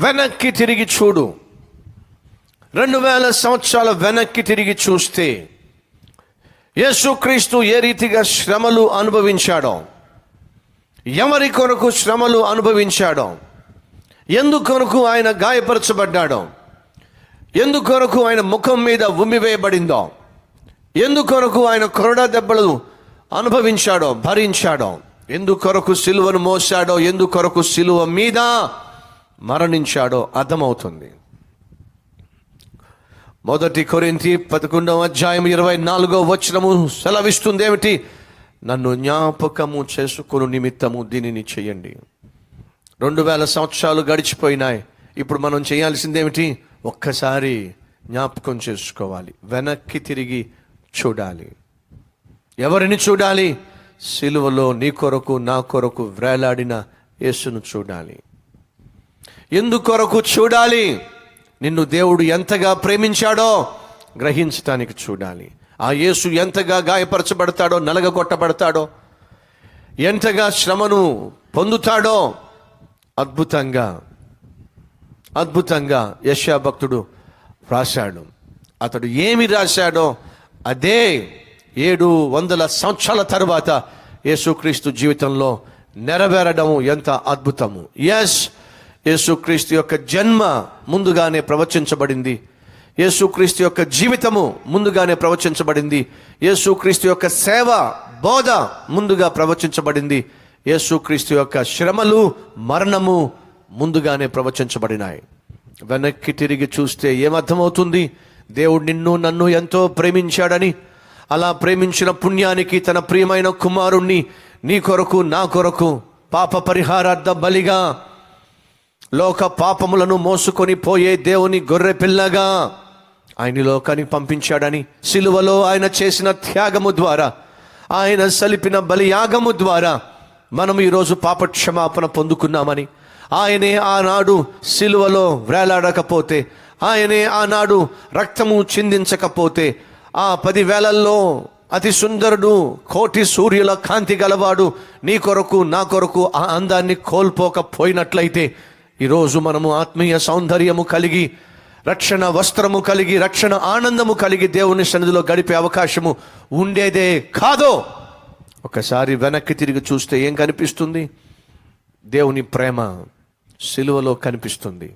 వెనక్కి తిరిగి చూడు. 2000 సంవత్సరాల వెనక్కి తిరిగి చూస్తే యేసుక్రీస్తు ఏ రీతిగా శ్రమలు అనుభవించాడో, ఎవరి కొరకు శ్రమలు అనుభవించాడో, ఎందుకొరకు ఆయన గాయపరచబడ్డాడో, ఎందుకొరకు ఆయన ముఖం మీద ఉమ్మివేయబడిందో, ఎందుకొరకు ఆయన కొరడా దెబ్బలు అనుభవించాడో, భరించాడో, ఎందుకొరకు సిలువను మోసాడో, ఎందుకొరకు సిలువ మీద మరణించాడో అర్థమవుతుంది. 1 కొరింథీ 11:24 సెలవిస్తుంది ఏమిటి? నన్ను జ్ఞాపకము చేసుకుని నిమిత్తము దీనిని చేయండి. 2000 సంవత్సరాలు గడిచిపోయినాయి. ఇప్పుడు మనం చేయాల్సిందేమిటి? ఒక్కసారి జ్ఞాపకం చేసుకోవాలి, వెనక్కి తిరిగి చూడాలి. ఎవరిని చూడాలి? సిలువలో నీ కొరకు నా కొరకు వేలాడిన యేసును చూడాలి. ఎందుకొరకు చూడాలి? నిన్ను దేవుడు ఎంతగా ప్రేమించాడో గ్రహించటానికి చూడాలి. ఆ యేసు ఎంతగా గాయపరచబడతాడో, నలగగొట్టబడతాడో, ఎంతగా శ్రమను పొందుతాడో అద్భుతంగా యెషయా భక్తుడు రాశాడు. అతడు ఏమి రాశాడో అదే 700 సంవత్సరాల తరువాత యేసుక్రీస్తు జీవితంలో నెరవేరడము ఎంత అద్భుతము. యేసుక్రీస్తు యొక్క జన్మ ముందుగానే ప్రవచించబడింది. యేసుక్రీస్తు యొక్క జీవితము ముందుగానే ప్రవచించబడింది. యేసుక్రీస్తు యొక్క సేవ, బోధ ముందుగా ప్రవచించబడింది. యేసుక్రీస్తు యొక్క శ్రమలు, మరణము ముందుగానే ప్రవచించబడినాయి. వెనక్కి తిరిగి చూస్తే ఏమర్థమవుతుంది? దేవుడు నిన్ను నన్ను ఎంతో ప్రేమించాడని, అలా ప్రేమించిన పుణ్యానికి తన ప్రియమైన కుమారుణ్ణి నీ కొరకు నా కొరకు పాప పరిహారార్థ బలిగా, లోక పాపములను మోసుకొని పోయే దేవుని గొర్రె పిల్లగా ఆయన లోకానికి పంపించాడని, సిలువలో ఆయన చేసిన త్యాగము ద్వారా, ఆయన సలిపిన బలియాగము ద్వారా మనం ఈరోజు పాపక్షమాపణ పొందుకున్నామని, ఆయనే ఆనాడు సిలువలో వేలాడకపోతే, ఆయనే ఆనాడు రక్తము చిందించకపోతే, ఆ 10,000ల్లో అతి సుందరుడు, కోటి సూర్యుల కాంతి గలవాడు నీ కొరకు నా కొరకు ఆ అందాన్ని కోల్పోకపోయినట్లయితే ఈరోజు మనము ఆత్మీయ సౌందర్యము కలిగి, రక్షణ వస్త్రము కలిగి, రక్షణ ఆనందము కలిగి దేవుని సన్నిధిలో గడిపే అవకాశము ఉండేదే కాదో. ఒకసారి వెనక్కి తిరిగి చూస్తే ఏం కనిపిస్తుంది? దేవుని ప్రేమ సిలువలో కనిపిస్తుంది.